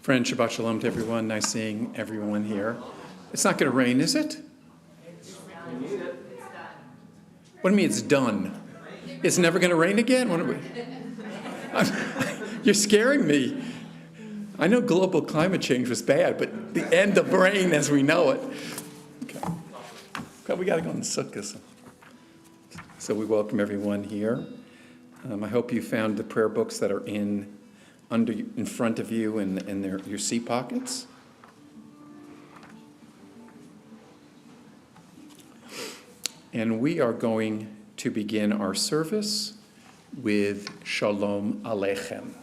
Friend, Shabbat Shalom to everyone. Nice seeing everyone here. It's not going to rain, is it? What do you mean it's done? It's never going to rain again? You're scaring me. I know global climate change was bad, but the end of rain as we know it. Okay, we got to go in the sukkah. So we welcome everyone here. I hope you found the prayer books that are in front of you in your seat pockets. And we are going to begin our service with Shalom Aleichem.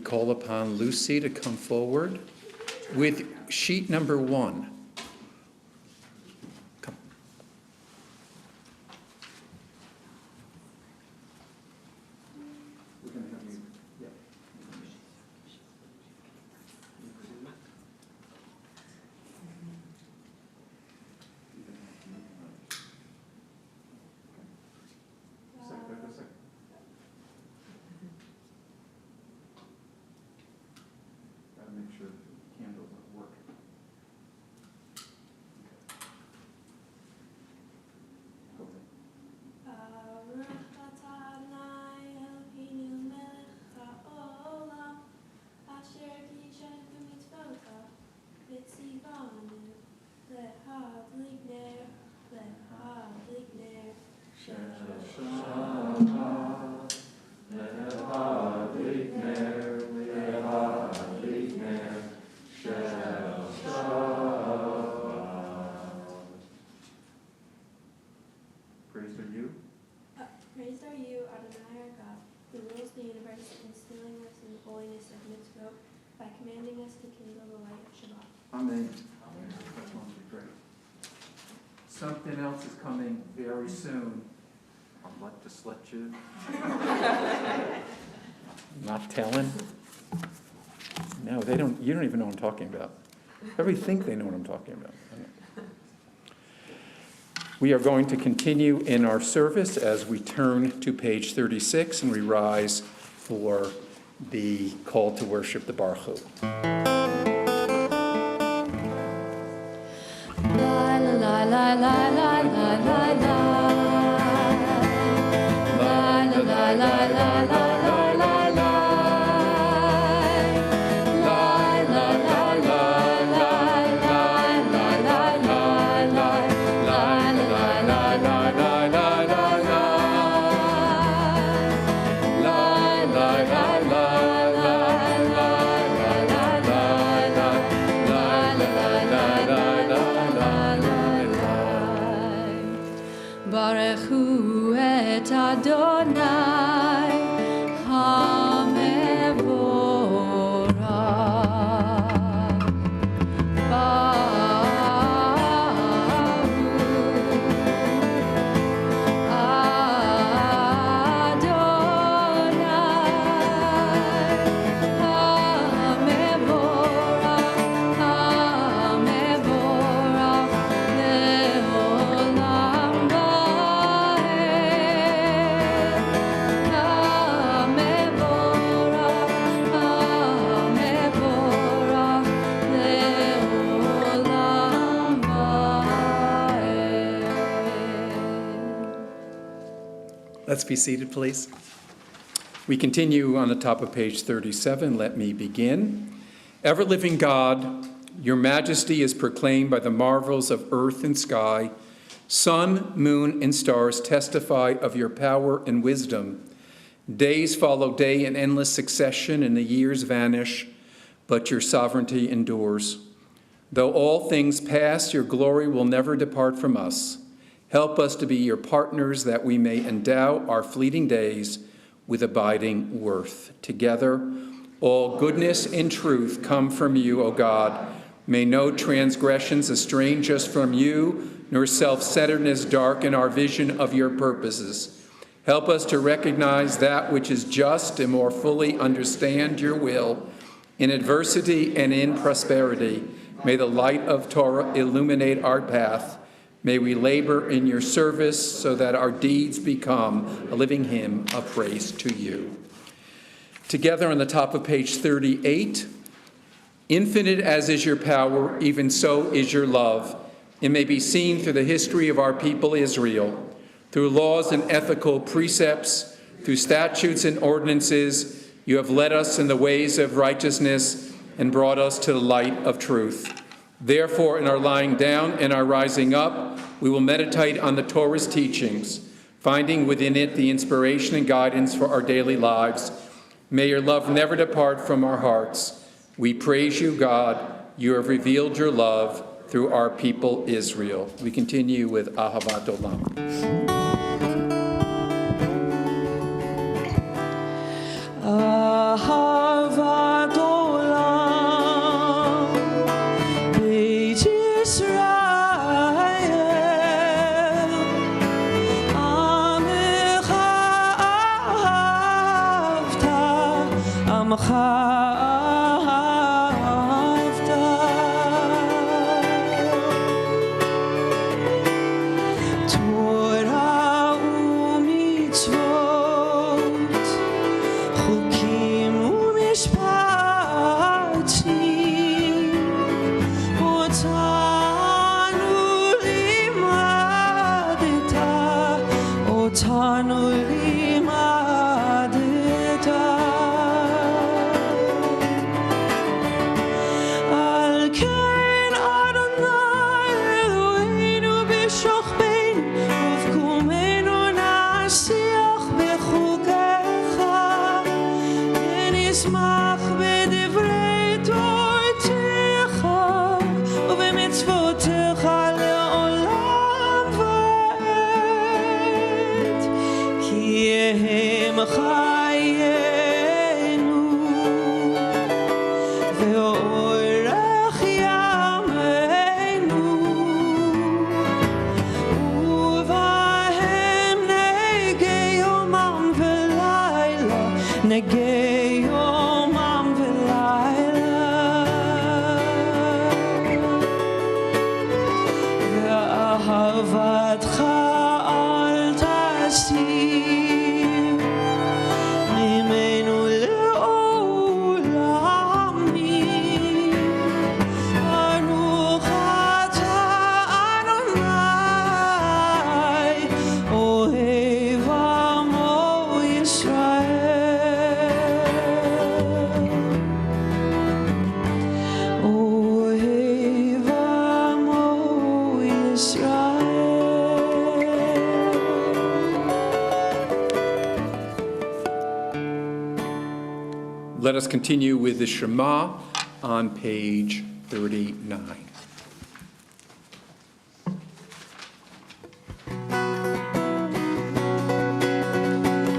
Call upon Lucy to come forward with sheet number 1. Come. We're going to have you. Yeah. Make sure the candles are working. Go ahead. Praised are you, Adonai our God, who rules the universe, instilling us in the holiness of mitzvot by commanding us to kindle the light of Shabbat. Amen. That's going to be great. Something else is coming very soon. I'll just let you. Not telling. No, they don't. You don't even know what I'm talking about. Everybody think they know what I'm talking about. We are going to continue in our service as we turn to page 36 and we rise for the call to worship the Baruch Hu. La la la la la la la la la la la la la la. Let's be seated, please. We continue on the top of page 37. Let me begin. Ever-living God, your majesty is proclaimed by the marvels of earth and sky. Sun, moon, and stars testify of your power and wisdom. Days follow day in endless succession, and the years vanish, but your sovereignty endures. Though all things pass, your glory will never depart from us. Help us to be your partners, that we may endow our fleeting days with abiding worth. Together, all goodness and truth come from you, O God. May no transgressions estrange us from you, nor self-centeredness darken our vision of your purposes. Help us to recognize that which is just and more fully understand your will. In adversity and in prosperity, may the light of Torah illuminate our path. May we labor in your service so that our deeds become a living hymn of praise to you. Together on the top of page 38, infinite as is your power, even so is your love. It may be seen through the history of our people Israel, through laws and ethical precepts, through statutes and ordinances. You have led us in the ways of righteousness and brought us to the light of truth. Therefore, in our lying down and our rising up, we will meditate on the Torah's teachings, finding within it the inspiration and guidance for our daily lives. May your love never depart from our hearts. We praise you, God. You have revealed your love through our people Israel. We continue with Ahavat Olam. Ahavat Olam, Beit Yisrael, Amecha ahavta, Amcha Let us continue with the Shema on page 39.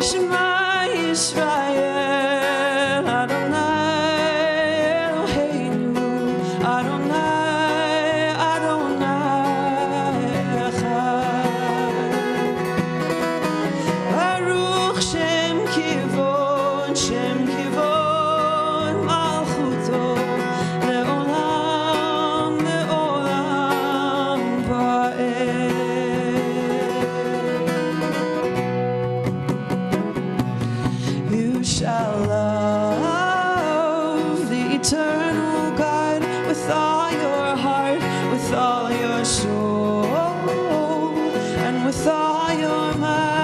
Shema Yisrael, Adonai Eloheinu, Adonai, Adonai Echad. Baruch Shem Kivon, Shem Kivon Malchuto, Le'olam, Le'olam Va'ed. You shall love the eternal God with all your heart, with all your soul, and with all your mind.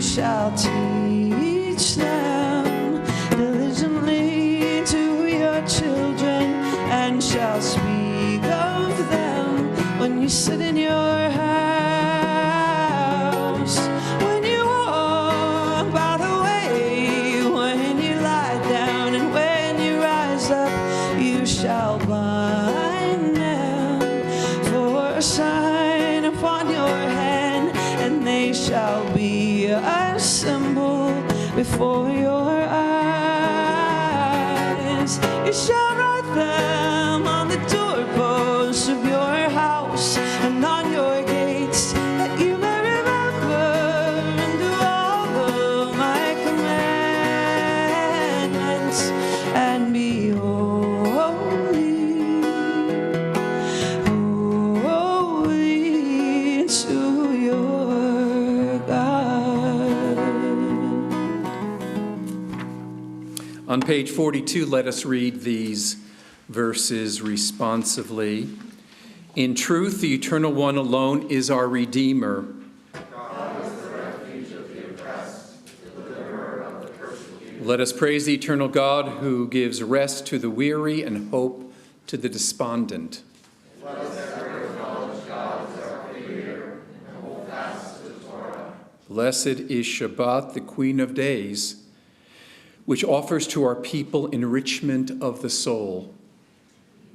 shall teach them diligently to your children, and shall speak of them when you sit in your house, when you walk by the way, when you lie down, and when you rise up. You shall bind them for a sign upon your hand, and they shall be a symbol before your eyes. You shall write them on the doorposts of your house and on your gates, that you may remember and do all of my commandments, and be holy, holy to your God. On page 42, let us read these verses responsively. In truth, the Eternal One alone is our Redeemer. God is the refuge of the oppressed, the deliverer of the persecuted. Let us praise the eternal God who gives rest to the weary and hope to the despondent. Let us ever acknowledge God as our Creator and hold fast to the Torah. Blessed is Shabbat, the Queen of Days, which offers to our people enrichment of the soul.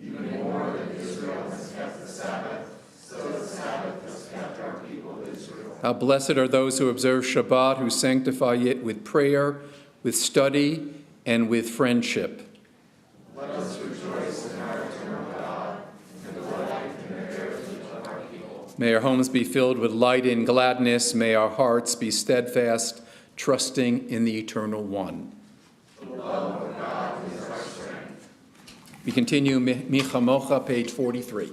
Even more than Israel has kept the Sabbath, so the Sabbath has kept our people Israel. How blessed are those who observe Shabbat, who sanctify it with prayer, with study, and with friendship. Let us rejoice in our eternal God and delight in the heritage of our people. May our homes be filled with light and gladness. May our hearts be steadfast, trusting in the Eternal One. The love of God is our strength. We continue Micha Mocha, page 43.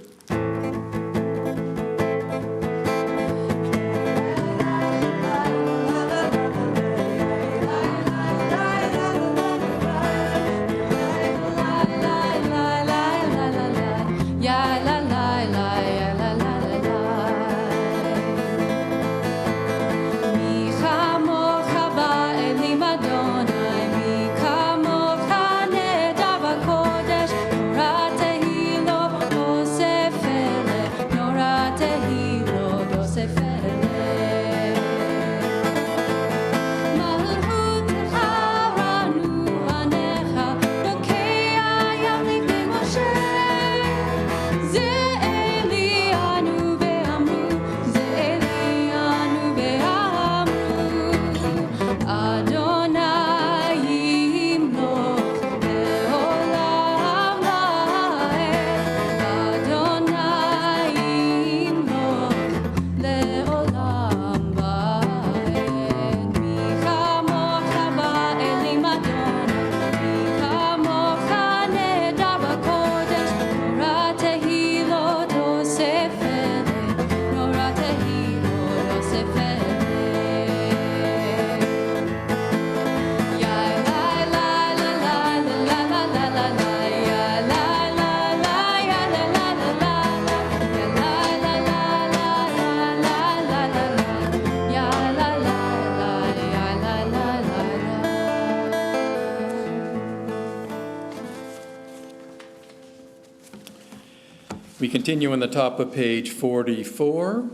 We continue on the top of page 44.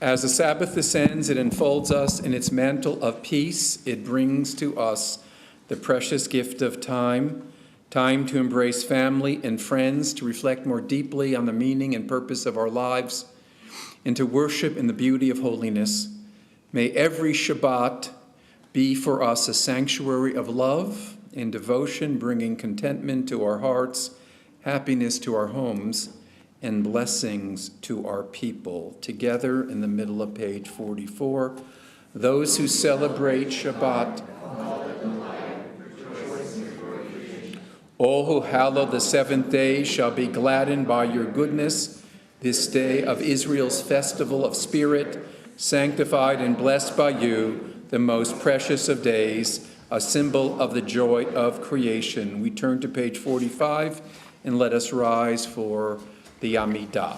As the Sabbath descends, it enfolds us in its mantle of peace. It brings to us the precious gift of time to embrace family and friends, to reflect more deeply on the meaning and purpose of our lives, and to worship in the beauty of holiness. May every Shabbat be for us a sanctuary of love and devotion, bringing contentment to our hearts, happiness to our homes, and blessings to our people. Together in the middle of page 44, those who celebrate Shabbat, all who hallow the seventh day shall be gladdened by your goodness, this day of Israel's festival of spirit, sanctified and blessed by you, the most precious of days, a symbol of the joy of creation. We turn to page 45 and let us rise for the Amidah.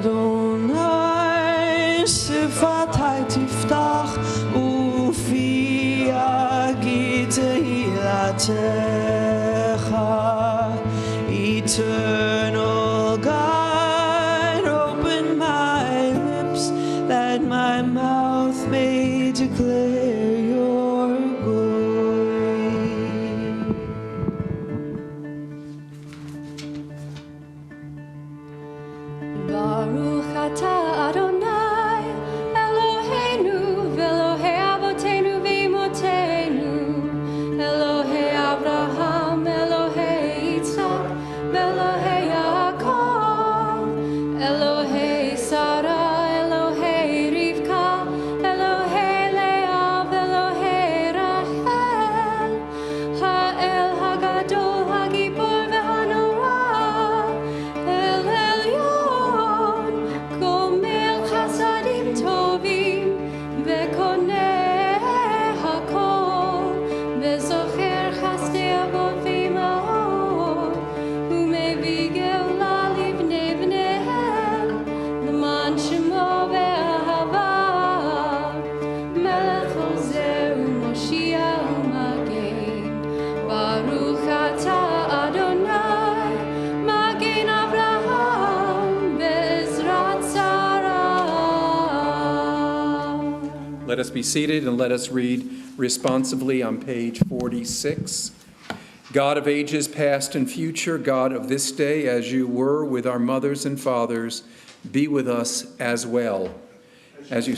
Adonai שפתי תפתח ופי יגיד תהילתך. Eternal God, open my lips that my mouth may declare your glory. Baruch atah Adonai, Eloheinu, v'Elohei avoteinu v'imotenu, Elohei Abraham, Elohei Yitzchak, v'Elohei Yaakov, Elohei Sarah, Elohei Rivka, Elohei Leah, v'Elohei Rachel, Ha'el Hagadol, Hagibor v'Hanora, El Elyon, Gomel Chasadim Tovim, Vekoneh Hakol, Vezocher Chasdei Avot v'Imahot, Umevi Geula Livnei Bneihem, L'man Shemo ve'ahava, Melech Ozer u'Moshiach u'Magen. Baruch atah Adonai, Magen Avraham, Be'ezrat Sarah. Let us be seated and let us read responsively on page 46. God of ages past and future, God of this day, as you were with our mothers and fathers, be with us as well. As you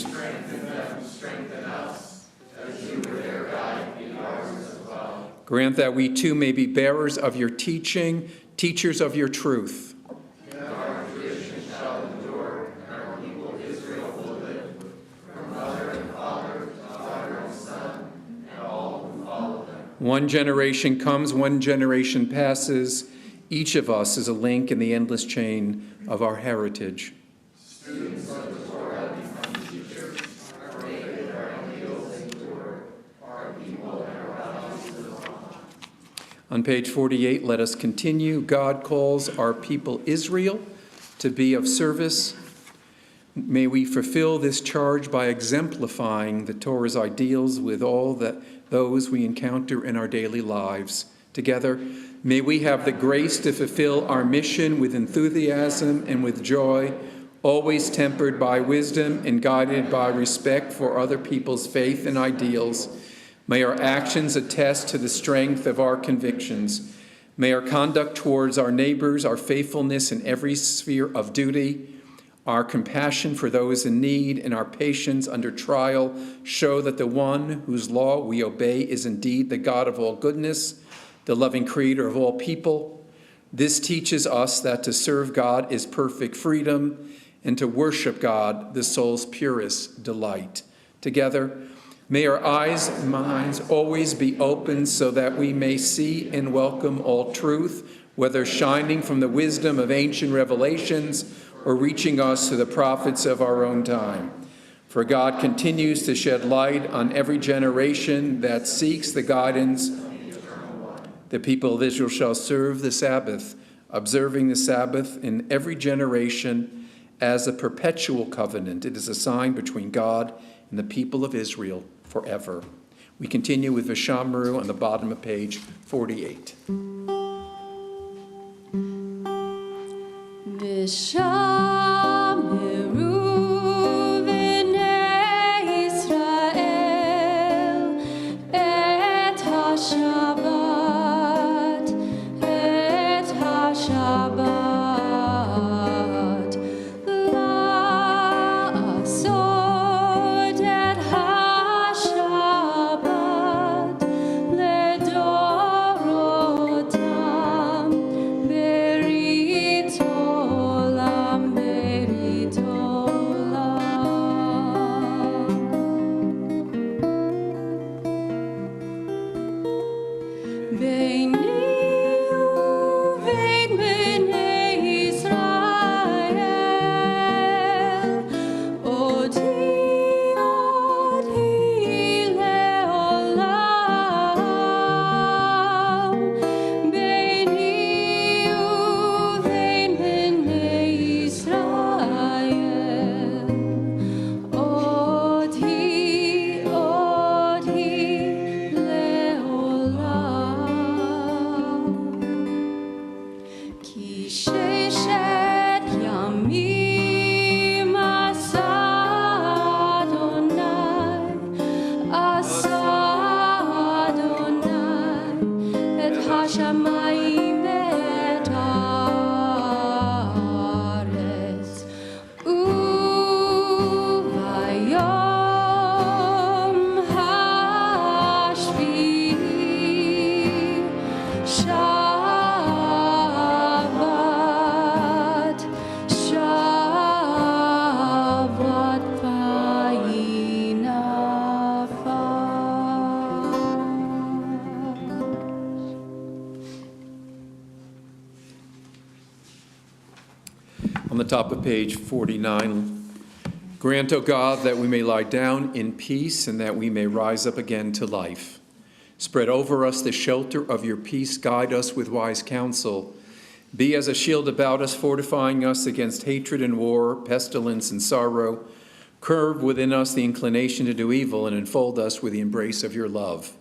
grant that we too may be bearers of your teaching, teachers of your truth. One generation comes, one generation passes. Each of us is a link in the endless chain of our heritage. On page 48, let us continue. God calls our people Israel to be of service. May we fulfill this charge by exemplifying the Torah's ideals with all those we encounter in our daily lives. Together, may we have the grace to fulfill our mission with enthusiasm and with joy, always tempered by wisdom and guided by respect for other people's faith and ideals. May our actions attest to the strength of our convictions. May our conduct towards our neighbors, our faithfulness in every sphere of duty, our compassion for those in need, and our patience under trial show that the one whose law we obey is indeed the God of all goodness, the loving creator of all people. This teaches us that to serve God is perfect freedom, and to worship God the soul's purest delight. Together, may our eyes and minds always be open so that we may see and welcome all truth, whether shining from the wisdom of ancient revelations or reaching us through the prophets of our own time. For God continues to shed light on every generation that seeks the guidance. The people of Israel shall serve the Sabbath, observing the Sabbath in every generation as a perpetual covenant. It is a sign between God and the people of Israel forever. We continue with Vishamru on the bottom of page 48. Vishamru v'nei Yisrael et HaShabbat, et HaShabbat. La'asod et HaShabbat ledorotam berit olam On the top of page 49, grant, O God, that we may lie down in peace and that we may rise up again to life. Spread over us the shelter of your peace. Guide us with wise counsel. Be as a shield about us, fortifying us against hatred and war, pestilence and sorrow. Curb within us the inclination to do evil and enfold us with the embrace of your love.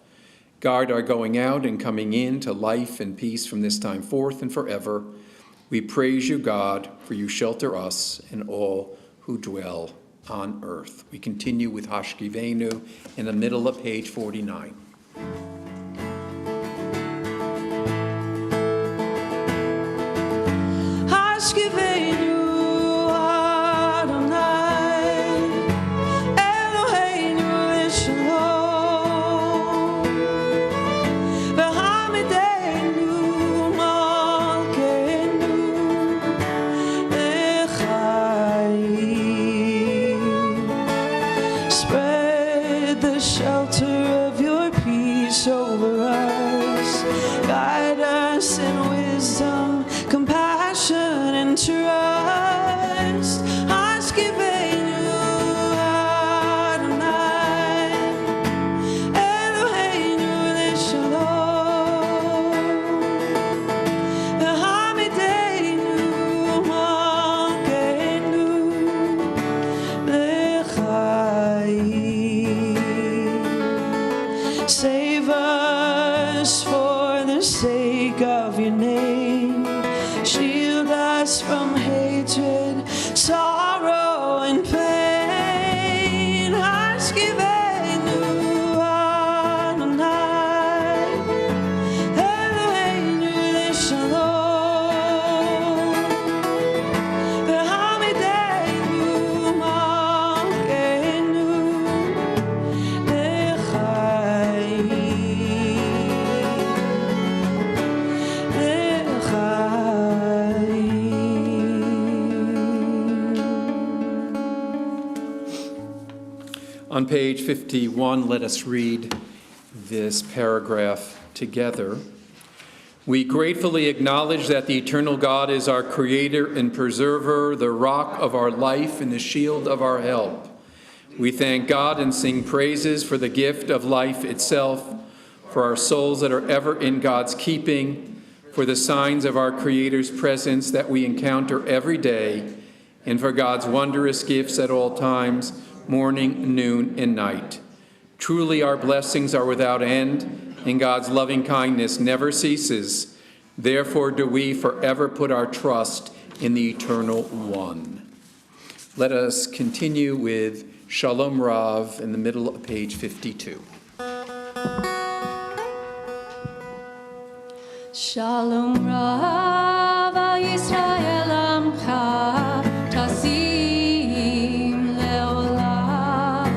Guard our going out and coming in to life and peace from this time forth and forever. We praise you, God, for you shelter us and all who dwell on earth. We continue with Hashkivenu in the middle of page 49. Hashkivenu Adonai, Eloheinu Lishalom, V'hamidenu Malkeinu L'chaim. Spread the shelter of your peace over us. Guide us in wisdom, compassion, and trust. Hashkivenu Adonai, Eloheinu Lishalom, V'hamidenu Malkeinu L'chaim. Save us for the sake of your name. Shield us from hatred, sorrow, and pain. Hashkivenu Adonai, Eloheinu Lishalom, V'hamidenu Malkeinu L'chaim. On page 51, let us read this paragraph together. We gratefully acknowledge that the eternal God is our creator and preserver, the rock of our life and the shield of our help. We thank God and sing praises for the gift of life itself, for our souls that are ever in God's keeping, for the signs of our Creator's presence that we encounter every day, and for God's wondrous gifts at all times, morning, noon, and night. Truly our blessings are without end, and God's loving kindness never ceases. Therefore do we forever put our trust in the Eternal One. Let us continue with Shalom Rav in the middle of page 52. Shalom Rav al Yisrael Amcha Tasim Leolam.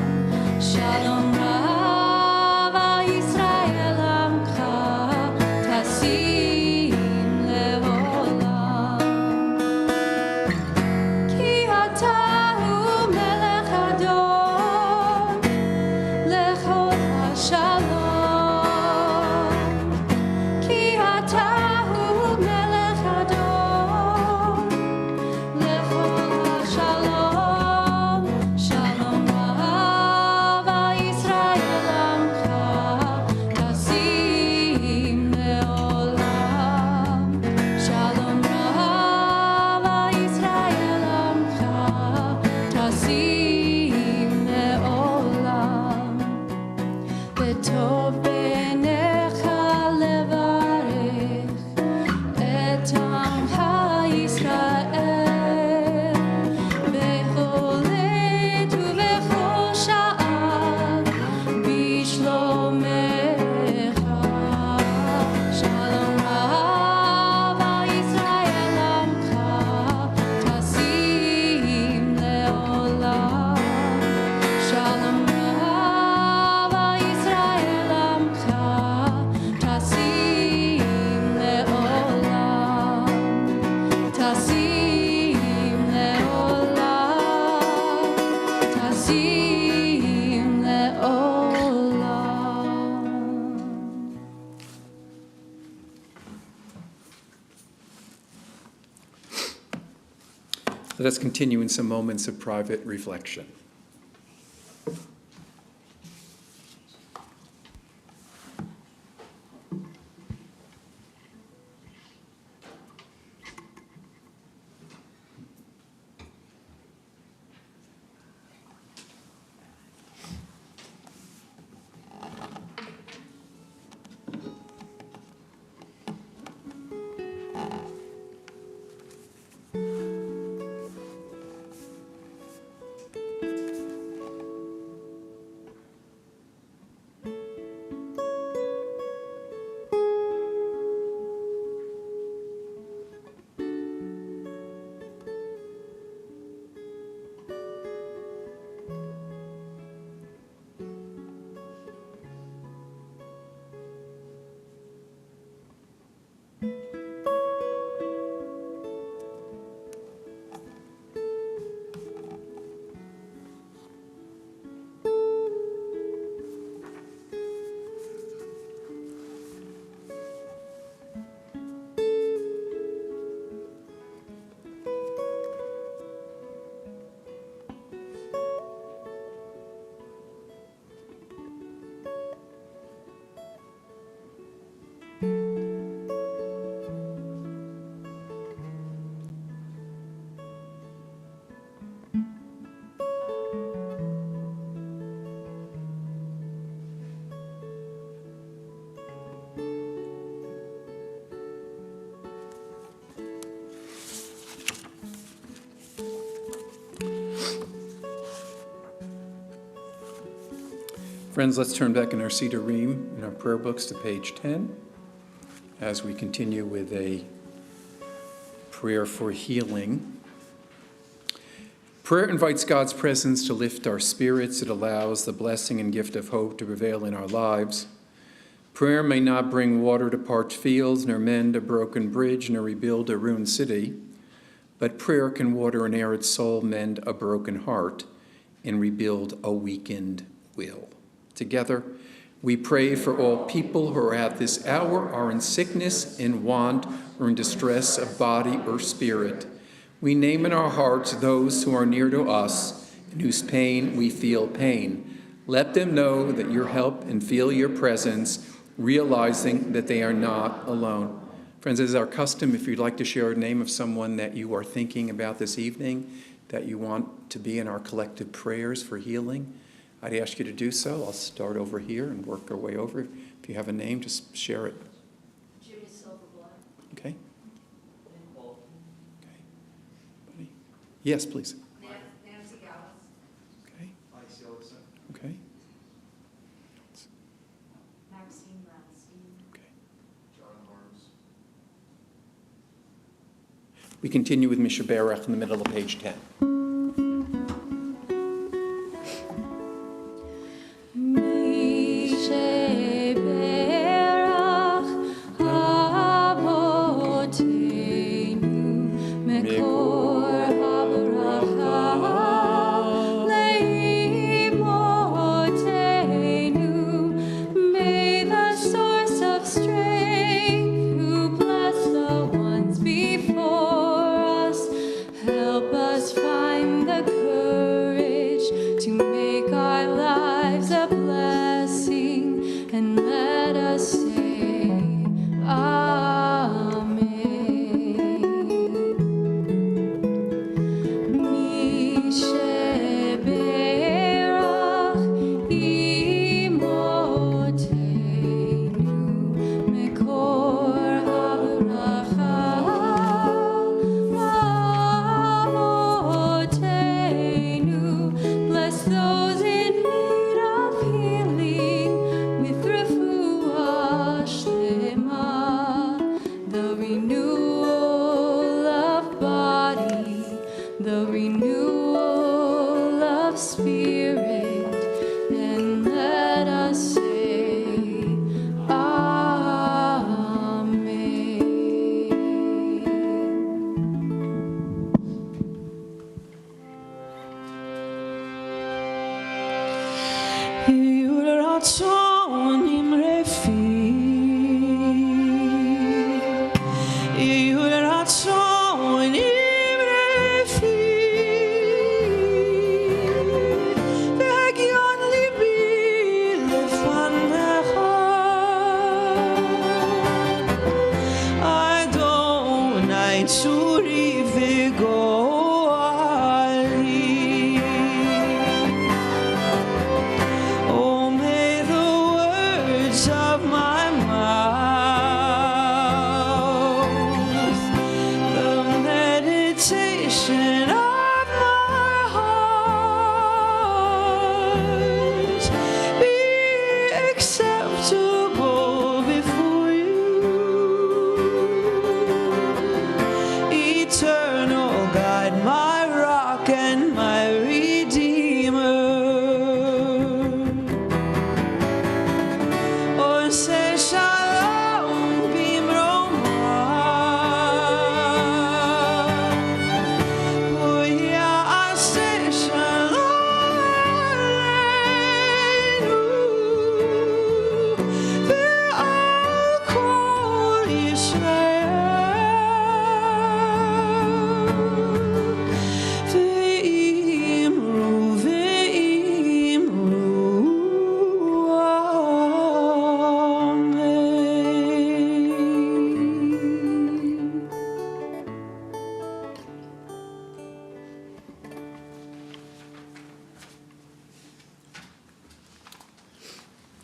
Shalom Rav al Yisrael Amcha Tasim Leolam. Ki ata hu melech adon lechol hashalom. Ki ata hu melech adon Let us continue in some moments of private reflection. Friends, let's turn back in our Seder Ream, in our prayer books, to page 10, as we continue with a prayer for healing. Prayer invites God's presence to lift our spirits. It allows the blessing and gift of hope to prevail in our lives. Prayer may not bring water to parched fields, nor mend a broken bridge, nor rebuild a ruined city, but prayer can water an arid soul, mend a broken heart, and rebuild a weakened will. Together, we pray for all people who are at this hour, are in sickness, in want, or in distress of body or spirit. We name in our hearts those who are near to us, in whose pain we feel pain. Let them know that your help and feel your presence, realizing that they are not alone. Friends, as is our custom, if you'd like to share a name of someone that you are thinking about this evening, that you want to be in our collective prayers for healing, I'd ask you to do so. I'll start over here and work our way over. If you have a name, just share it. Jimmy Silverblood. Okay? Okay. Buddy? Yes, please. Nancy Gallus. Okay. Mike Silverson. Okay. Maxine Brownstein. Okay. John Harms. We continue with Mishaberach in the middle of page 10. You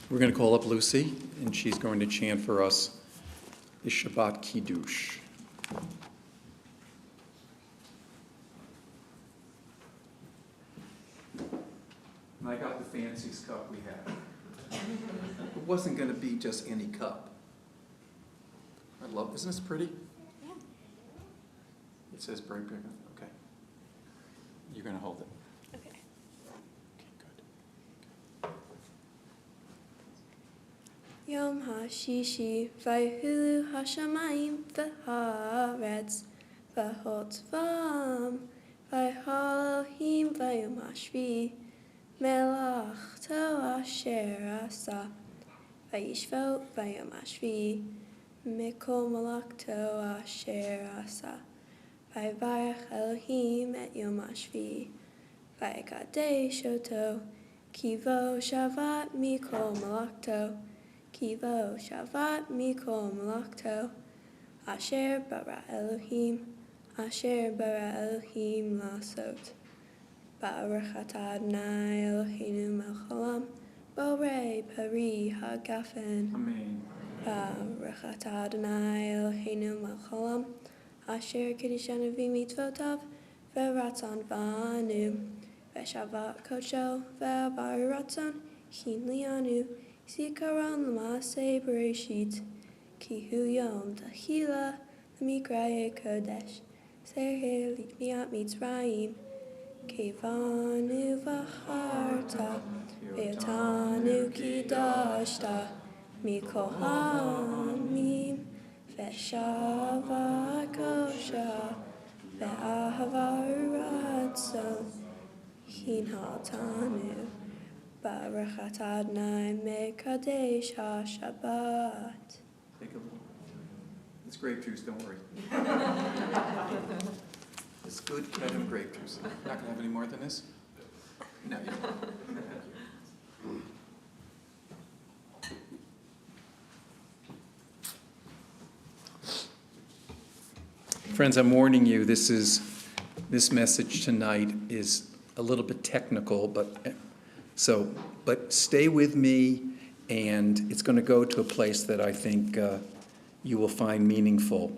We're going to call up Lucy, and she's going to chant for us the Shabbat Kiddush. And I got the fanciest cup we had. It wasn't going to be just any cup. I love, isn't this pretty? Yeah. It says break, break. Okay. You're going to hold it. Okay. Okay, good. Yom HaShishi, Vayhulu HaShamayim v'haaretz, v'hot v'am, Vayhalohim v'yom HaShvi, Melachto asher asa, Vayishvot v'yom HaShvi, Mikol Malachto asher asa, Vayvarech Elohim et yom HaShvi, Vaykadesh oto, Kivo Shabbat Mikol Malachto, Kivo Shabbat Mikol Malachto, Asher bara Elohim lasot. Baruch atah Adonai Eloheinu melech haolam, borei pari hagafen. Amen. Baruch atah Adonai Eloheinu melech haolam, asher kiddushanu v'mitzvotav, v'ratzon banu, v'shavat kodsho, v'avar ratzon, hin lianu, zikaron l'maseh bereshit, ki hu yom tahila, l'mikraye kodesh, seher likniat mitzrayim, kivanu v'charta, v'yotanu kidashta, mikol ha'amim, v'shavat kosha, v'ahava ratzon, hin ha'tanu. Baruch atah Adonai mekadesh haShabbat. Take a little. It's grape juice, don't worry. It's good kind of grape juice. Not going to have any more than this? No, you don't. Friends, I'm warning you, this message tonight is a little bit technical, but stay with me, and it's going to go to a place that I think you will find meaningful.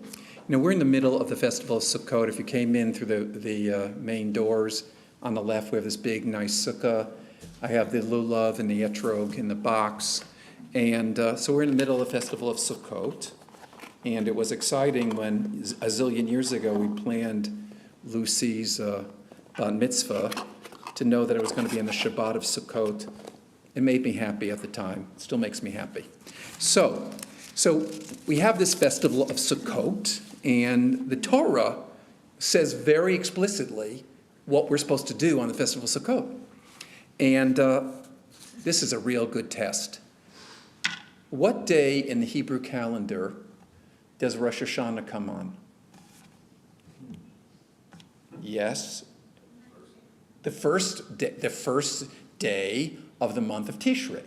You know, we're in the middle of the Festival of Sukkot. If you came in through the main doors on the left, we have this big, nice sukkah. I have the lulav and the etrog in the box. And so we're in the middle of the Festival of Sukkot. And it was exciting when a zillion years ago we planned Lucy's bat mitzvah, to know that it was going to be in the Shabbat of Sukkot. It made me happy at the time. It still makes me happy. So we have this festival of Sukkot, and the Torah says very explicitly what we're supposed to do on the festival of Sukkot. And this is a real good test. What day in the Hebrew calendar does Rosh Hashanah come on? Yes. The first day of the month of Tishrei.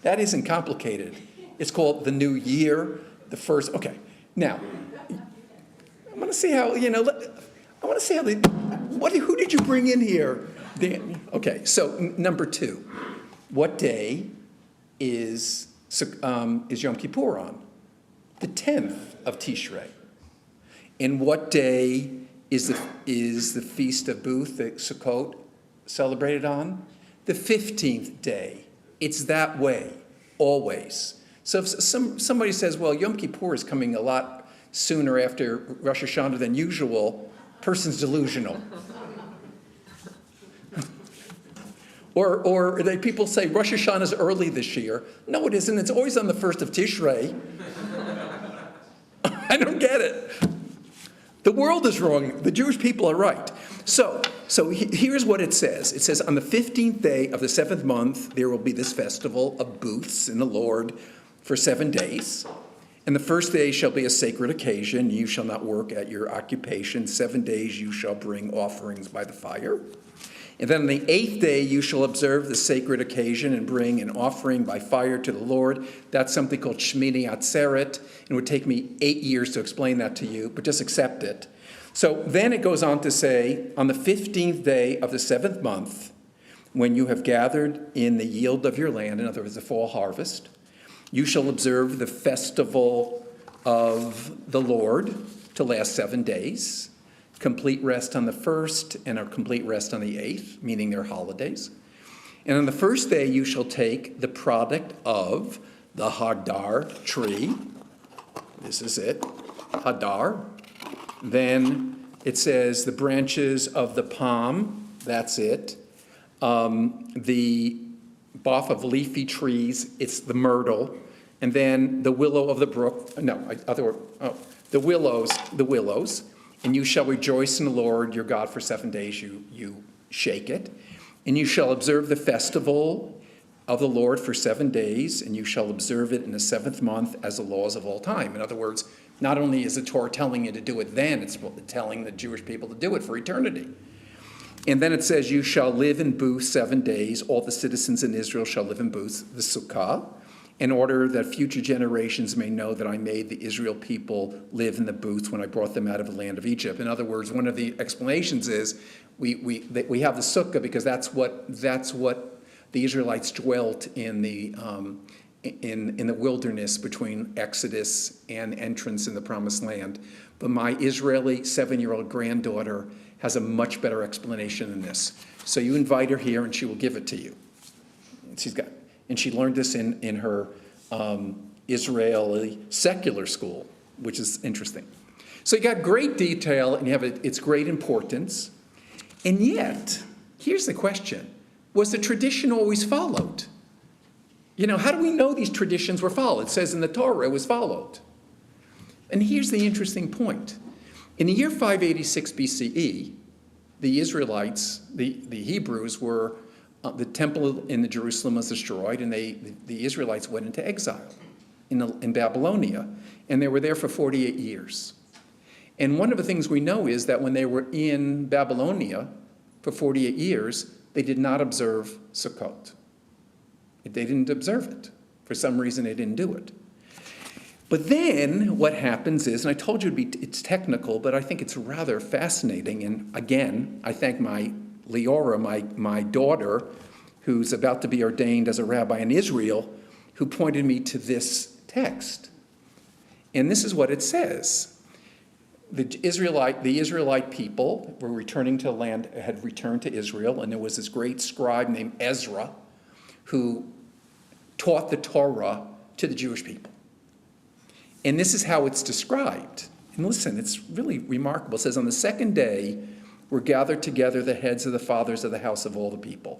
That isn't complicated. It's called the new year, the first. Okay, now, I want to see how, who did you bring in here? Okay, so number 2. What day is Yom Kippur on? The 10th of Tishrei. And what day is the Feast of Booth that Sukkot celebrated on? The 15th day. It's that way, always. So if somebody says, well, Yom Kippur is coming a lot sooner after Rosh Hashanah than usual, person's delusional. Or people say Rosh Hashanah is early this year. No, it isn't. It's always on the 1st of Tishrei. I don't get it. The world is wrong. The Jewish people are right. So here's what it says. It says, on the 15th day of the 7th month, there will be this festival of booths in the Lord for 7 days. And the first day shall be a sacred occasion. You shall not work at your occupation. 7 days you shall bring offerings by the fire. And then on the 8th day you shall observe the sacred occasion and bring an offering by fire to the Lord. That's something called Shmini Atzeret. It would take me 8 years to explain that to you, but just accept it. So then it goes on to say, on the 15th day of the 7th month, when you have gathered in the yield of your land, in other words, the fall harvest, you shall observe the festival of the Lord to last 7 days, complete rest on the first and a complete rest on the 8th, meaning their holidays. And on the first day you shall take the product of the hadar tree. This is it, hadar. Then it says the branches of the palm, that's it. The bough of leafy trees, it's the myrtle. And then the willow of the brook, the willows. And you shall rejoice in the Lord your God for 7 days, you shake it. And you shall observe the festival of the Lord for 7 days, and you shall observe it in the 7th month as the laws of all time. In other words, not only is the Torah telling you to do it then, it's telling the Jewish people to do it for eternity. And then it says, you shall live in booths 7 days. All the citizens in Israel shall live in booths, the sukkah, in order that future generations may know that I made the Israel people live in the booths when I brought them out of the land of Egypt. In other words, one of the explanations is we have the sukkah because that's what the Israelites dwelt in the wilderness between Exodus and entrance in the Promised Land. But my Israeli 7-year-old granddaughter has a much better explanation than this. So you invite her here and she will give it to you. And she learned this in her Israeli secular school, which is interesting. So you got great detail and you have its great importance. And yet, here's the question. Was the tradition always followed? How do we know these traditions were followed? It says in the Torah it was followed. And here's the interesting point. In the year 586 BCE, the Israelites, the Hebrews were, the temple in Jerusalem was destroyed, and the Israelites went into exile in Babylonia, and they were there for 48 years. And one of the things we know is that when they were in Babylonia for 48 years, they did not observe Sukkot. They didn't observe it. For some reason, they didn't do it. But then what happens is, and I told you it's technical, but I think it's rather fascinating. And again, I thank my Leora, my daughter, who's about to be ordained as a rabbi in Israel, who pointed me to this text. And this is what it says. The Israelite people were returning to the land, had returned to Israel, and there was this great scribe named Ezra who taught the Torah to the Jewish people. And this is how it's described. And listen, it's really remarkable. It says, on the second day were gathered together the heads of the fathers of the house of all the people,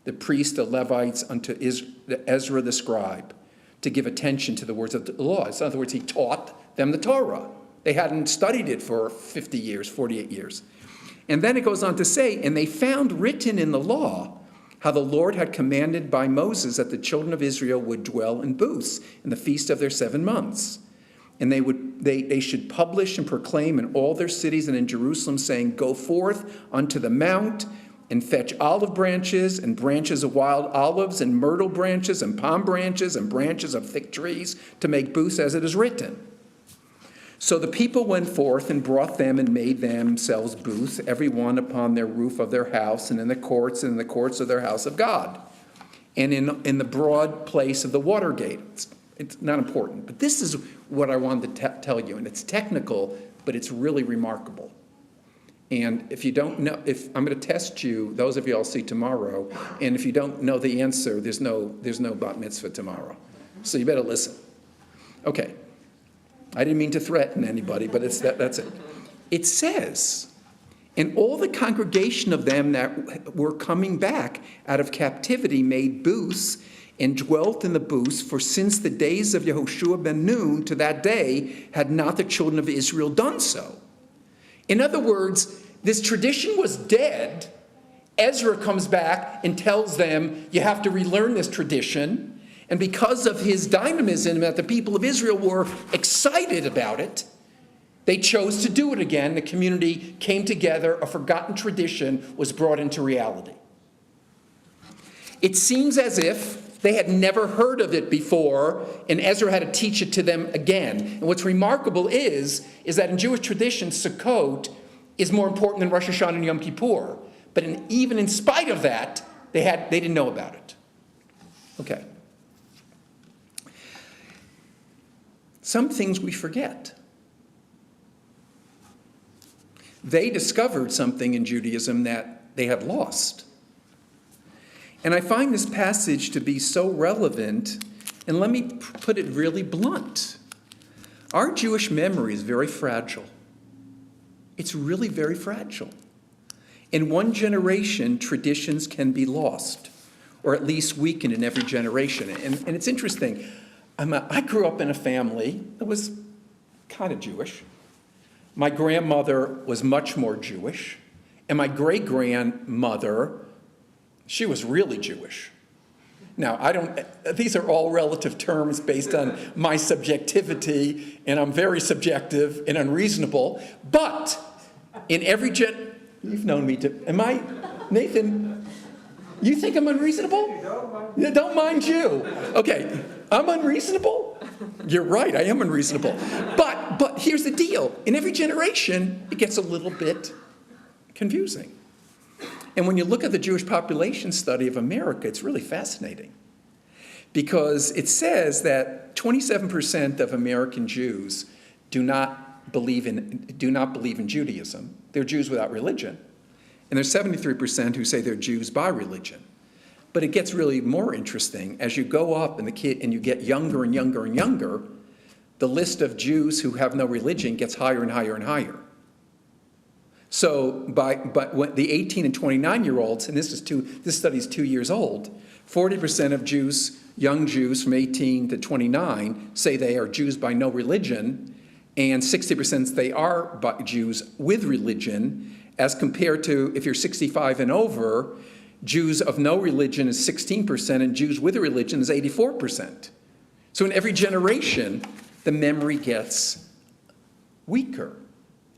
the priests, the Levites, unto Ezra the scribe, to give attention to the words of the law. In other words, he taught them the Torah. They hadn't studied it for 50 years, 48 years. And then it goes on to say, and they found written in the law how the Lord had commanded by Moses that the children of Israel would dwell in booths in the feast of their 7 months. And they should publish and proclaim in all their cities and in Jerusalem, saying, go forth unto the mount and fetch olive branches and branches of wild olives and myrtle branches and palm branches and branches of thick trees to make booths as it is written. So the people went forth and brought them and made themselves booths, every one upon their roof of their house, and in the courts of their house of God, and in the broad place of the water gate. It's not important, but this is what I wanted to tell you, and it's technical, but it's really remarkable. And if you don't know, I'm going to test you, those of you I'll see tomorrow, and if you don't know the answer, there's no bat mitzvah tomorrow. So you better listen. Okay. I didn't mean to threaten anybody, but that's it. It says, and all the congregation of them that were coming back out of captivity made booths and dwelt in the booths, for since the days of Yehoshua ben Nun to that day had not the children of Israel done so. In other words, this tradition was dead. Ezra comes back and tells them, you have to relearn this tradition. And because of his dynamism, that the people of Israel were excited about it, they chose to do it again. The community came together. A forgotten tradition was brought into reality. It seems as if they had never heard of it before, and Ezra had to teach it to them again. And what's remarkable is that in Jewish tradition, Sukkot is more important than Rosh Hashanah and Yom Kippur. But even in spite of that, They didn't know about it. Okay. Some things we forget. They discovered something in Judaism that they had lost. And I find this passage to be so relevant, and let me put it really blunt. Our Jewish memory is very fragile. It's really very fragile. In one generation, traditions can be lost, or at least weakened in every generation. And it's interesting. I grew up in a family that was kind of Jewish. My grandmother was much more Jewish. And my great-grandmother, she was really Jewish. Now, these are all relative terms based on my subjectivity, and I'm very subjective and unreasonable. But in every you've known me Nathan, you think I'm unreasonable? Don't mind you. Okay, I'm unreasonable? You're right, I am unreasonable. But here's the deal. In every generation, it gets a little bit confusing. And when you look at the Jewish population study of America, it's really fascinating. Because it says that 27% of American Jews do not believe in Judaism. They're Jews without religion. And there's 73% who say they're Jews by religion. But it gets really more interesting as you go up and you get younger and younger and younger. The list of Jews who have no religion gets higher and higher and higher. So, when the 18 and 29-year-olds, and this study is 2 years old, 40% of Jews, young Jews from 18 to 29, say they are Jews by no religion, and 60% they are Jews with religion, as compared to if you're 65 and over, Jews of no religion is 16%, and Jews with a religion is 84%. So in every generation, the memory gets weaker.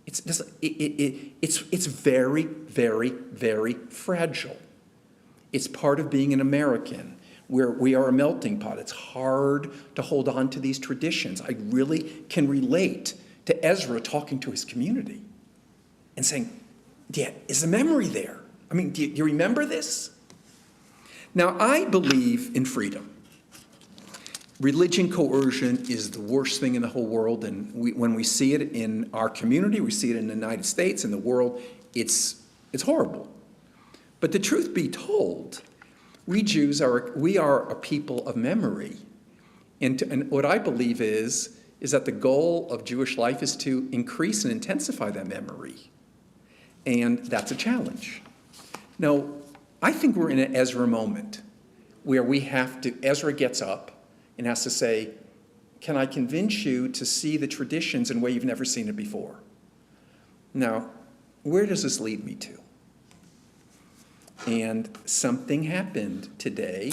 It's very, very, very fragile. It's part of being an American, where we are a melting pot. It's hard to hold on to these traditions. I really can relate to Ezra talking to his community and saying, yeah, is the memory there? I mean, do you remember this? Now, I believe in freedom. Religion coercion is the worst thing in the whole world, and when we see it in our community, we see it in the United States, in the world, it's horrible. But the truth be told, we Jews are a people of memory. And what I believe is that the goal of Jewish life is to increase and intensify that memory. And that's a challenge. Now, I think we're in an Ezra moment where Ezra gets up and has to say, can I convince you to see the traditions in a way you've never seen it before? Now, where does this lead me to? And something happened today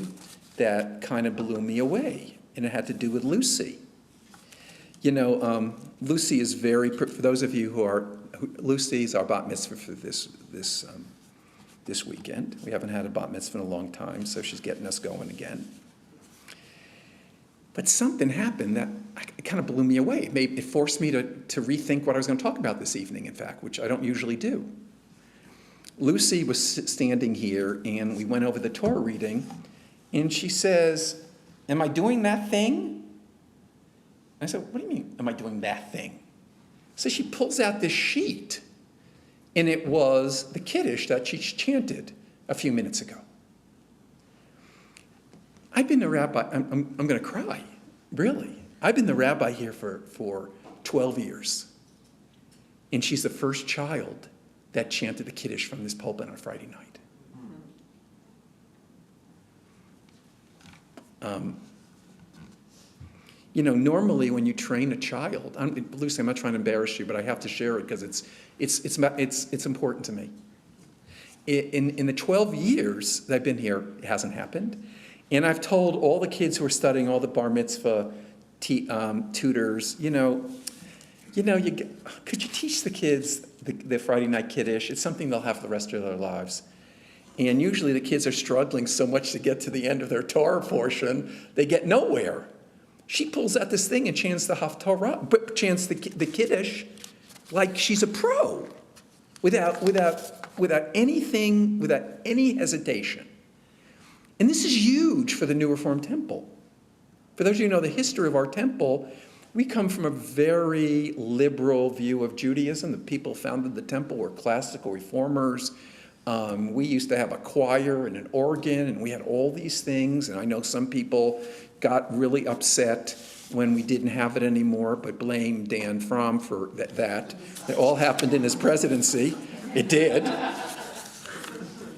that kind of blew me away, and it had to do with Lucy. You know, Lucy is for those of you Lucy's our bat mitzvah for this weekend. We haven't had a bat mitzvah in a long time, so she's getting us going again. But something happened that kind of blew me away. It forced me to rethink what I was going to talk about this evening, in fact, which I don't usually do. Lucy was standing here, and we went over the Torah reading, and she says, am I doing that thing? I said, what do you mean, am I doing that thing? So she pulls out this sheet, and it was the Kiddush that she chanted a few minutes ago. I've been the rabbi, I'm going to cry, really. I've been the rabbi here for 12 years. And she's the first child that chanted the Kiddush from this pulpit on Friday night. Normally when you train a child, Lucy, I'm not trying to embarrass you, but I have to share it because it's important to me. In the 12 years that I've been here, it hasn't happened. And I've told all the kids who are studying, all the bar mitzvah tutors, could you teach the kids the Friday night Kiddush? It's something they'll have the rest of their lives. And usually the kids are struggling so much to get to the end of their Torah portion, they get nowhere. She pulls out this thing and chants the Haftarah, but chants the Kiddush like she's a pro, without any hesitation. And this is huge for the New Reformed Temple. For those of you who know the history of our temple, we come from a very liberal view of Judaism. The people who founded the temple were classical reformers. We used to have a choir and an organ, and we had all these things. And I know some people got really upset when we didn't have it anymore, but blamed Dan Fromm for that. It all happened in his presidency. It did.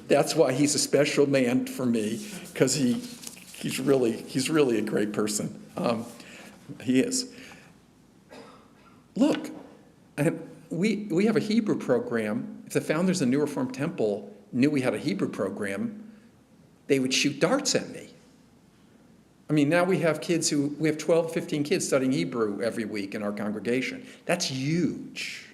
That's why he's a special man for me, because he's really a great person. He is. Look, we have a Hebrew program. If the founders of the New Reformed Temple knew we had a Hebrew program, they would shoot darts at me. I mean, now we have 12, 15 kids studying Hebrew every week in our congregation. That's huge.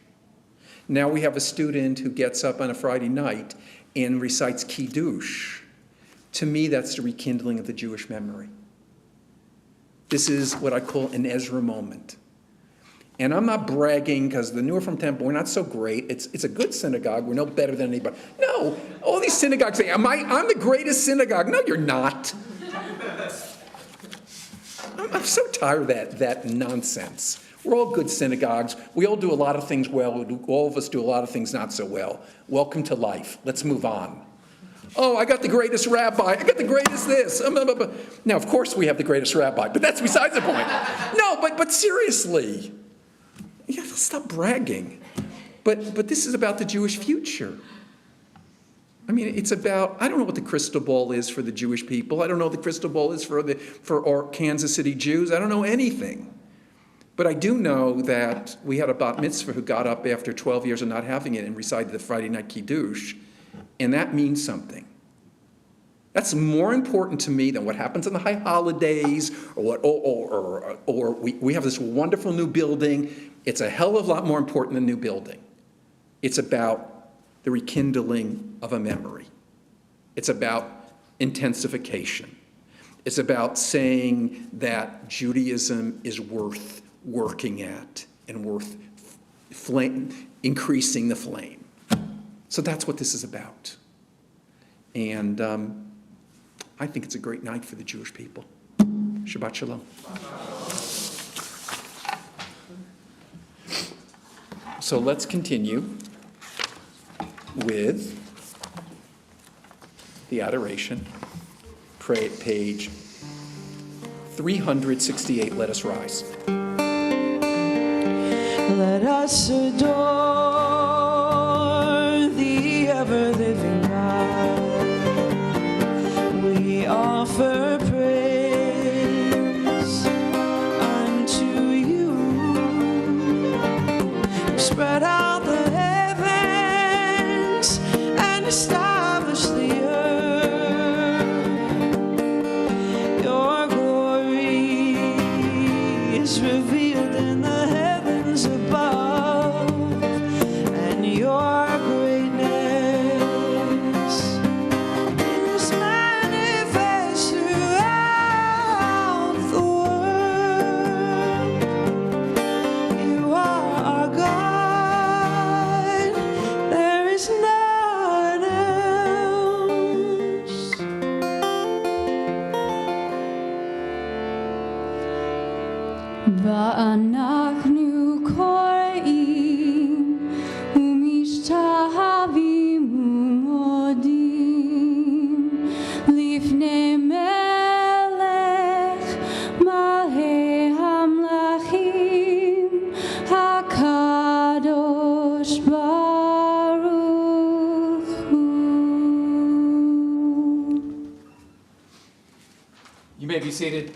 Now we have a student who gets up on a Friday night and recites Kiddush. To me, that's the rekindling of the Jewish memory. This is what I call an Ezra moment. And I'm not bragging because the New Reformed Temple, we're not so great. It's a good synagogue. We're no better than anybody. No, all these synagogues say, I'm the greatest synagogue. No, you're not. I'm so tired of that nonsense. We're all good synagogues. We all do a lot of things well. All of us do a lot of things not so well. Welcome to life. Let's move on. Oh, I got the greatest rabbi. I got the greatest this. Now, of course we have the greatest rabbi, but that's besides the point. No, but seriously. Yeah, stop bragging. But this is about the Jewish future. I mean, it's about, I don't know what the crystal ball is for the Jewish people. I don't know what the crystal ball is for our Kansas City Jews. I don't know anything. But I do know that we had a bat mitzvah who got up after 12 years of not having it and recited the Friday night Kiddush, and that means something. That's more important to me than what happens on the high holidays, or we have this wonderful new building. It's a hell of a lot more important than new building. It's about the rekindling of a memory. It's about intensification. It's about saying that Judaism is worth working at and worth increasing the flame. So that's what this is about. And I think it's a great night for the Jewish people. Shabbat shalom. So let's continue with the adoration. Page 368, let us rise. Let us adore the ever-living God. We offer praise unto you. Spread out the heavens and establish the earth. Your glory is revealed in the heavens above, and your greatness is manifest throughout the world. You are our God, there is none else. ואנחנו קוראים ומשתחווים ומודים לפני מלך מלכי המלכים הקדוש ברוך הוא. You may be seated.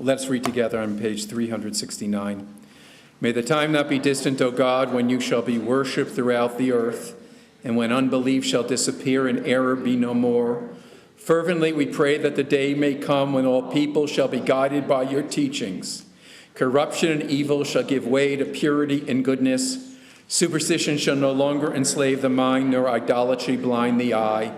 Let's read together on page 369. May the time not be distant, O God, when you shall be worshipped throughout the earth, and when unbelief shall disappear and error be no more. Fervently we pray that the day may come when all people shall be guided by your teachings. Corruption and evil shall give way to purity and goodness. Superstition shall no longer enslave the mind, nor idolatry blind the eye.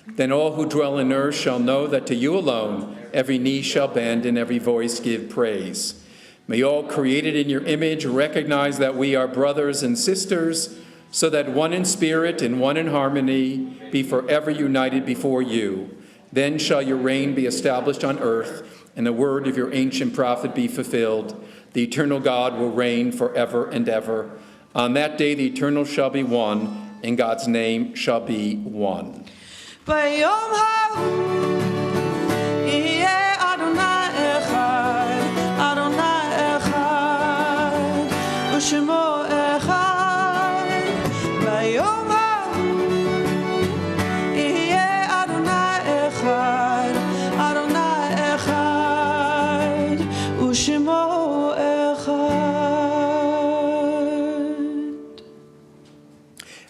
Then all who dwell in earth shall know that to you alone every knee shall bend and every voice give praise. May all created in your image recognize that we are brothers and sisters, so that one in spirit and one in harmony be forever united before you. Then shall your reign be established on earth, and the word of your ancient prophet be fulfilled. The eternal God will reign forever and ever. On that day the eternal shall be one, and God's name shall be one. ביום ההוא יהיה אדוני אחד, אדוני אחד, ושמו אחד. ביום ההוא יהיה אדוני אחד, אדוני אחד, ושמו אחד.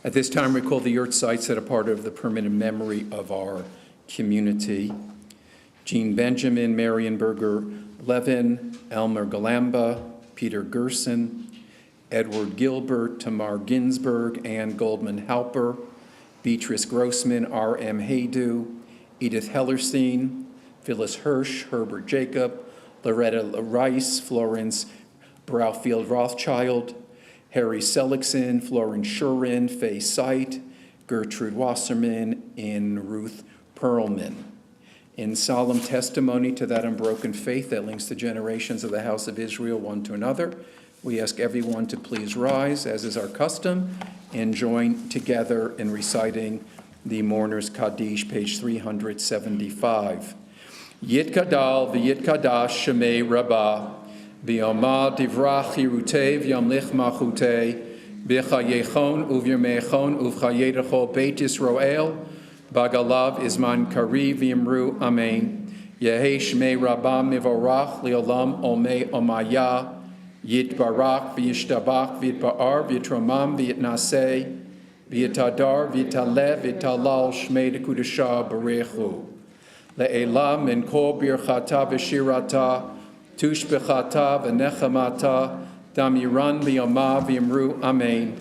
At this time, recall the yurt sites that are part of the permanent memory of our community. Jean Benjamin, Marion Berger Levin, Elmer Galamba, Peter Gerson, Edward Gilbert, Tamar Ginsberg, Ann Goldman Halper, Beatrice Grossman, R.M. Haydu, Edith Hellerstein, Phyllis Hirsch, Herbert Jacob, Loretta Rice, Florence Braufield Rothschild, Harry Seligson, Florence Shurin, Faye Sight, Gertrude Wasserman, and Ruth Perlman. In solemn testimony to that unbroken faith that links the generations of the house of Israel one to another, we ask everyone to please rise, as is our custom, and join together in reciting the Mourner's Kaddish, page 375. Yitkadal v'yitkadash shemei Rabbah, B'yomah divrach yirutei v'yamlich machutei, b'chayechon uvyamechon uvchayedecho beit Yisrael, b'galav izman kari v'yimru amen. Yehei shmei Rabbah mivorach li'olam omei omaya, yitbarach v'yishtabach v'yitba'ar v'yitromam v'yitnaseh, v'yitadar v'yitaleh v'yitalal shmei dekudashah barechu. Le'elam min kol birchata v'shirata, Tushbechata v'nechamata, damiran v'yama v'yimru amen.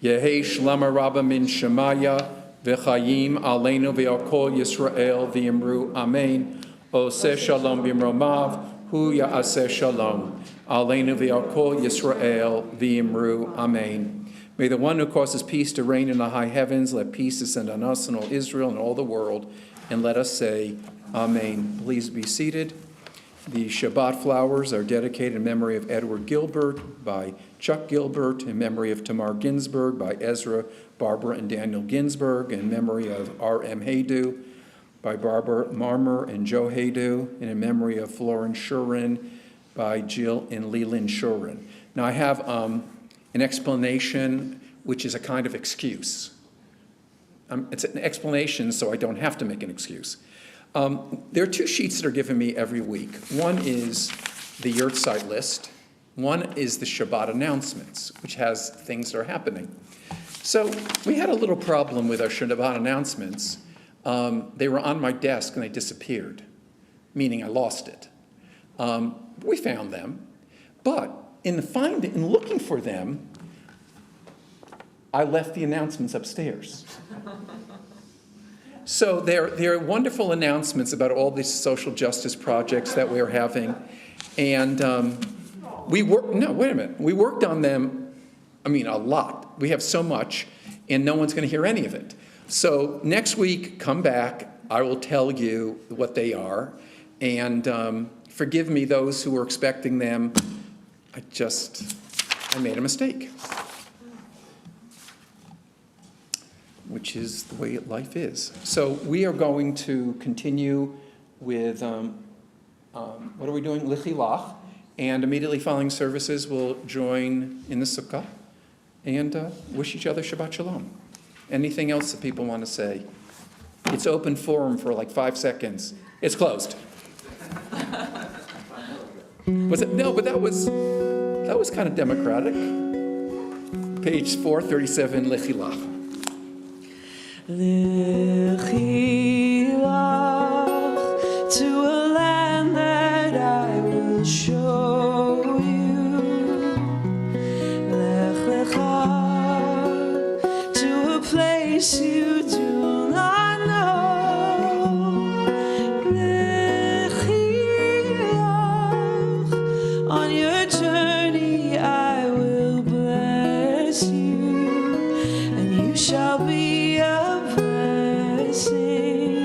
Yehei shlama rabba min shemaya, v'chayim aleinu v'yakol Yisrael v'yimru amen. Oseh shalom b'imromav, hu ya'aseh shalom. Aleinu v'yakol Yisrael v'yimru amen. May the one who causes peace to reign in the high heavens, let peace descend on us and all Israel and all the world, and let us say, Amen. Please be seated. The Shabbat flowers are dedicated in memory of Edward Gilbert by Chuck Gilbert, in memory of Tamar Ginsberg by Ezra, Barbara, and Daniel Ginsberg, in memory of R.M. Haydu by Barbara Marmer and Joe Haydu, and in memory of Florence Shurin by Jill and Leland Shurin. Now I have an explanation which is a kind of excuse. It's an explanation so I don't have to make an excuse. There are two sheets that are given me every week. One is the yurt site list. One is the Shabbat announcements, which has things that are happening. So we had a little problem with our Shabbat announcements. They were on my desk and they disappeared, meaning I lost it. We found them, but in looking for them, I left the announcements upstairs. So there are wonderful announcements about all these social justice projects that we're having. And we worked on them, a lot. We have so much, and no one's going to hear any of it. So next week, come back. I will tell you what they are. And forgive me, those who were expecting them. I made a mistake. Which is the way life is. So we are going to continue with, what are we doing? Lichilach. And immediately following services, we'll join in the sukkah and wish each other Shabbat Shalom. Anything else that people want to say? It's open forum for like 5 seconds. It's closed. Was it? No, but that was kind of democratic. Page 437, Lichilach. Lichilach, to a land that I will show you. Lech lecha, to a place you do not know. Lichilach, on your shall be a blessing.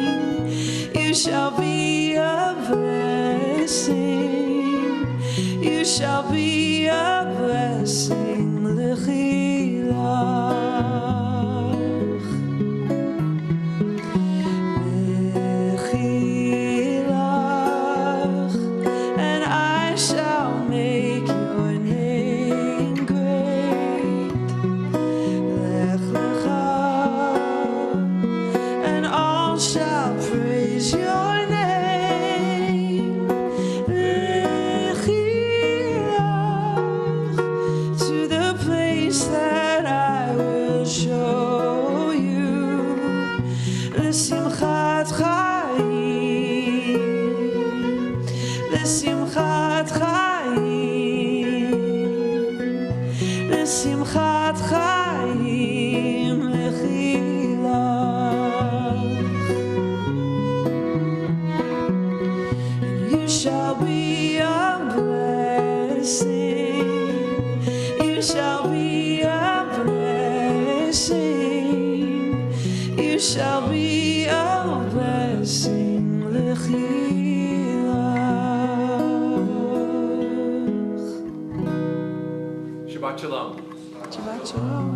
You shall be a blessing. You shall be a blessing. L'chilach. L'chilach. And I shall make your name great. Lech lecha. And all shall praise your name. L'chilach. To the place that I will show you. L'simchat chaim. L'simchat chaim. L'simchat chaim. L'chilach. You shall be a blessing. You shall be a blessing. You shall be a blessing. L'chilach. Shabbat Shalom. Shabbat shalom.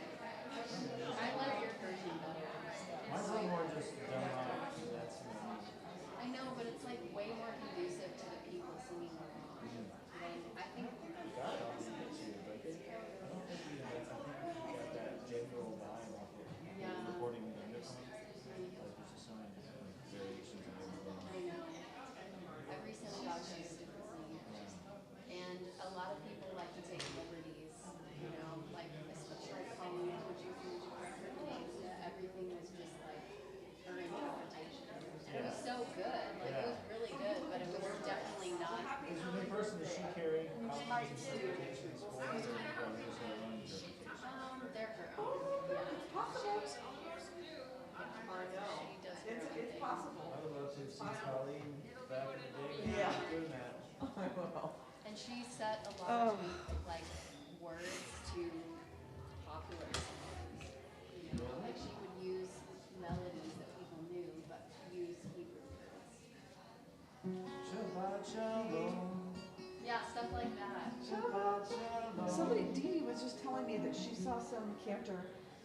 I love your version better. Mine's a little more just done up, so that's, I know, but it's like way more conducive to the people singing along. I think. God always gets you, but I don't think you got that general vibe off it. Yeah. Recording the undertone, like there's just so many like, variations of everything. I know. Every synagogue does differently. And a lot of people like to take liberties, like especially Colleen, which you can correct her names, everything was just like her interpretation. And it was so good, like it was really good, but it was definitely not. Is the new person, is she carrying copies and interpretations for you, or is it just her own interpretation? They're her own. Yeah. Possible. Or no. She does her own It's thing. possible. I would love to have seen Colleen back in the day. Yeah. Doing that. I will. And she set a lot of like words to popular songs. Like she would use melodies that people knew, but use Hebrew words. Shabbat shalom. Yeah, stuff like that. Shabbat shalom. Somebody, Dee Dee was just telling me that she saw some cantor,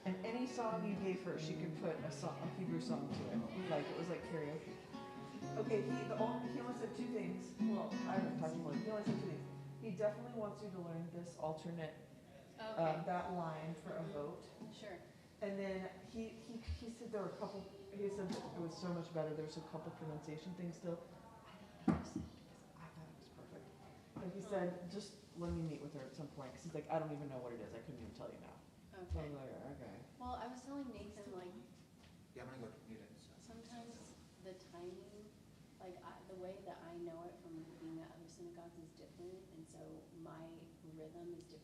and any song you gave her, she could put a Hebrew song to it. Like it was like karaoke. Okay, he only said two things. Well, I haven't talked to him. He only said two things. He definitely wants you to learn this alternate, Okay. that line for a vote. Sure. And then he said there were a couple. He said that it was so much better. There's a couple pronunciation things still. I didn't understand because I thought it was perfect. But he said just let me meet with her at some point because he's like I don't even know what it is. I couldn't even tell you now. So I Okay. was like okay. Well, I was telling Nathan like Yeah, I'm gonna go mute it. sometimes the timing, like the way that I know it from being at other synagogues is different, and so my rhythm is different